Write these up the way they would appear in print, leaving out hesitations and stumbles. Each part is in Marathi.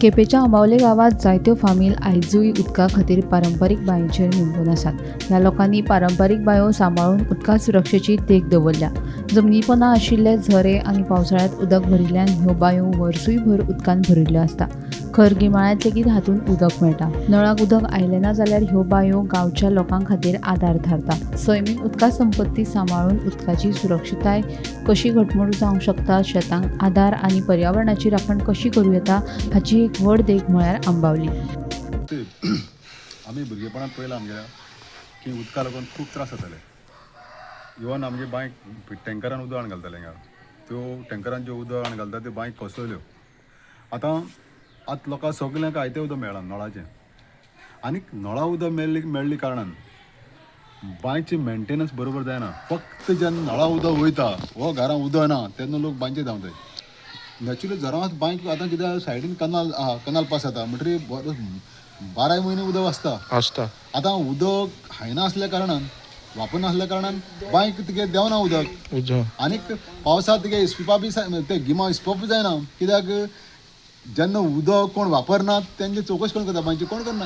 केपेंच्या आंबावले गावात जायत्यो फामील आयजूय उदका खातीर पारंपारीक बांयचेर निंबून आसात. ह्या लोकांनी पारंपारीक बांयो सांबाळून उदका सुरक्षेची देख दवरल्या. जमनीपोंदा आशिल्ले झरे आनी पावसाळ्यांत उदक भरिल्ल्यान ह्यो बांयो वर्सूयभर उदकान भरिल्ल्यो आसता. खर गिमाळ्यांत लेगीत हातूंत उदक मेळटा. नळाक उदक आयलें ना जाल्यार ह्यो बांयो गांवच्या लोकां खातीर आदार थारता. सैमीक उदका संपत्ती सांबाळून उदकाची सुरक्षताय कशी घटमूट जावंक शकता, शेतांक आदार आनी पर्यावरणाची राखण कशी करूं येता हाची एक व्हड देख म्हळ्यार आंबावली. आमी भुरगेपणांत पळयलां आमगेल्या की उदका लागून खूब त्रास जाताले. इवन आमगे बांयक टँकरान उदक हाडून घालताले हिंगा. त्यो टँकरान ज्यो उदक हाडून घालता त्यो बांयक कोसळ्ळ्यो. आतां लोकांक सगल्यांक आयतें उदक मेळ्ळां नळाचें. आनीक नळा उदक मेळ्ळी कारणान बांयचें मेंटेनन्स बरोबर जायना. फक्त जेन्ना नळा उदक वयता वो घरां उदक ना तेन्ना लोक बांयचेर धांवताय. नॅच्युरली जरात बांयक आतां कित्याक सायडीन कनाल पास जाता म्हणटरी 12 म्हयने उदक आसता. आतां उदक हायना आसल्या कारणान वापर नासल्या कारणान बांयक तिगे देंवना उदक. आनीक पावसांत तिगे इस्पिपा बी ते गिमा इस्पप जायना. कित्याक जेन्ना उदक कोण वापरनात तेंची चवकशी कोण करता, बांयची कोण करना.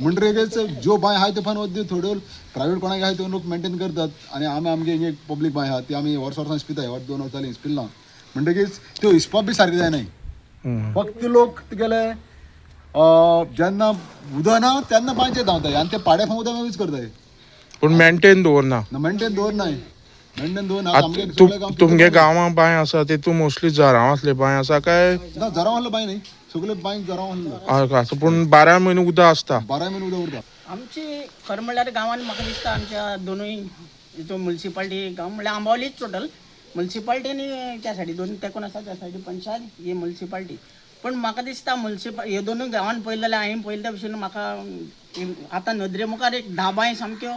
म्हणटरीच ज्यो बांय आहाय त्यो फान थोड्यो प्रायवेट कोणाक आहाय त्यो लोक मेंटेन करतात. आनी आमगे हिंगे पब्लीक बांय आहा ती आमी वर्सां इस्पिताय. 2 वर्सां जालीं इस्पिल्ला. म्हणटकीच त्यो इस्पप बी सारके जायनाय. फक्त लोक तुगेले जेन्ना उदक ना तेन्ना बांयचेर धांवताय आनी ते पाड्या उदक यूज करताय. पूण मेंटेन दवरना. तुमगे गांवां बांय आसा तेतून मोस्टली झरांव आसले बांय आसा काय? ना, झरांव आहले बांय न्ही, सगळे बांयक झरांव आहले. पूण 12 म्हयने उदक आसता. 12 म्हयने उदक उरता. आमची खरं म्हणल्यार गांवांत म्हाका दिसता आमच्या दोनूय हितून म्युन्सिपाल्टी गांव म्हणल्यार आंबावलीच टोटल म्युन्सिपाल्टीनी त्या सायडी दोन तेंकून आसा त्या सायडी पंचायत ही म्युन्सिपाल्टी. पण म्हाका दिसता हे दोनूय गांवांत पळयलें जाल्यार हांवें पळयले त्या भशेन म्हाका आतां नदरे मुखार एक 10 बांय सामक्यो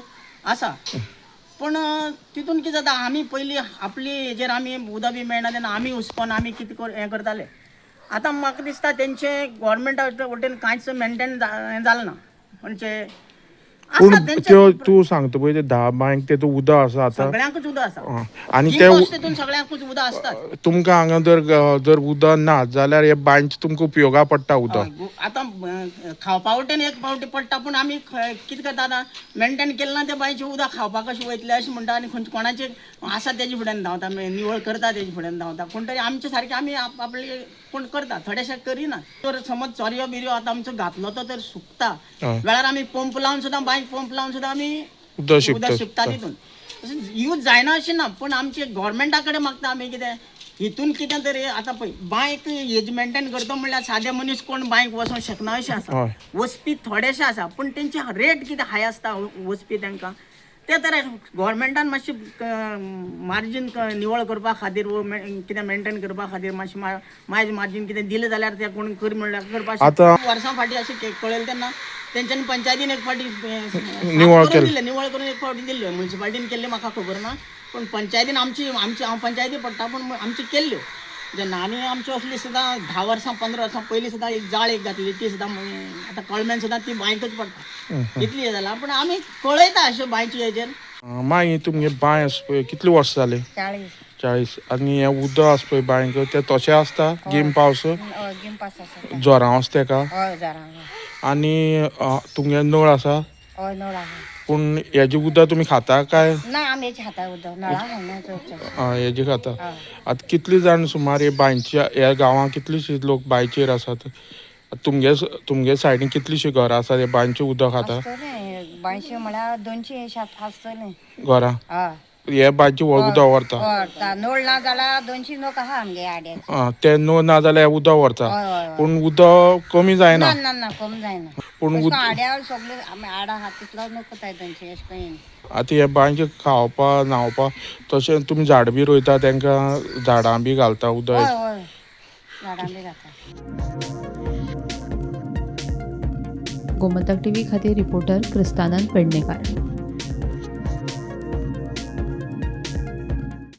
आसा. पण तितून कितें जाता आमी पयलीं आपली हेजेर आमी उदक बी मेळना तेन्ना आमी हुसकोन आमी कितें हें करताले. आतां म्हाका दिसता तेंचे गव्हर्मेंटा वटेन कांयच मेंटेन जालें ना. म्हणजे पूण तूं सांगता पळय ते 10 बांयक तेतून उदक आसा आतां सगळ्यांकूच उदक आसा आनी ते सगळ्यांकूच उदक आसता. तुमकां हांगा जर उदक ना जाल्यार हे बांयचे तुमकां उपयोगा पडटा उदक. आतां खावपा वटेन एक फावटी पडटा पूण आमी कितें करता आतां मेंटेन केलें ना त्या बांयचें उदक खावपाक कशें वयतलें अशें म्हणटा आनी कोणाचें आसा तेजे फुड्यान धांवता निवळ करता तेजे फुड्यान धांवता. पूण तरी आमचे सारकें आमी आपले कोण करता थोडेशे करिना. तर समज चोरयो बिरयो आतां आमचो घातलो तो तर सुकता वेळार आमी पंप लावन सुद्दां बांयक पंप लावन सुद्दां आमी उदक शिंपता तितून. यूज जायना अशें ना. पूण आमचे गव्हर्मेंटा कडेन मागता आमी कितें हितून कितें तरी आतां पळय बांयक हेज मेंटेन करता म्हणल्यार सादे मनीस कोण बांयक वचोंक शकना अशें आसा. वचपी थोडेशे आसा पूण तेंचे रेट कितें हाय आसता वचपी तांकां ते तर गव्हर्मेंटान मातशी मार्जीन निवळ करपा खातीर कितें मेंटेन करपा खातीर मातशें मार्जीन कितें दिलें जाल्यार ते कोण कर म्हणल्यार करपा. वर्सां फाटीं अशें कळयलें तेन्ना तेंच्यांनी पंचायतीन एक फावटी निवळ करून एक फावटी दिल्ल्यो. म्युन्सिपाल्टीन केल्ल्यो म्हाका खबर ना पूण पंचायतीन आमची हांव पंचायती पडटा पूण आमची केल्ल्यो. जेन्ना आनी आमच्यो असली सुद्दां 10 वर्सां 15 वर्सां पयलीं सुद्दां एक जाळ एक घातली ती सुद्दां आतां कळम्यान सुद्दां ती बांयकच पडटा. इतली हें जालां पूण आमी कळयता अश्यो बांयची हेजेर. मागीर तुमगे बांय आसा पळय कितले वर्स जाले? 40. आनी हे उदक आसा पळय बांयक ते तशें आसता गिम पावस जोरां आसता तेका? आनी तुमगे नळ आसा? पूण हेजें उदक तुमी खाता काय? ना आमी हेजें खाता उदक नळा हेजें खाता. आतां कितले जाण सुमार हे बांयच्या ह्या गांवांत कितलीशीं लोक बांयचेर आसात? तुमगे सायडीन कितलीशीं घरां आसात हे बांयचें उदक खाता? बांयशे म्हळ्यार 200 आसतलीं घरां. हे बांयचें उदक व्हरता. नळ ना जाल्यार 200 लोक आहा आमगे आड्याचे. ते नळ ना जाल्यार हे उदक व्हरता. पूण उदक कमी जायना? ना कमी जायना. पूण आड्यार सगळे आमी आडा आहा तितलो नको कोताय 200 अशें करून. आतां हे बांयचें खावपा न्हावपा तशें तुमी झाड बी रोयता तांकां झाडां बी घालता उदक? झाडां बी घालता. गोमंतक टीव्ही खातीर रिपोर्टर क्रिस्तानंद पेडणेकार.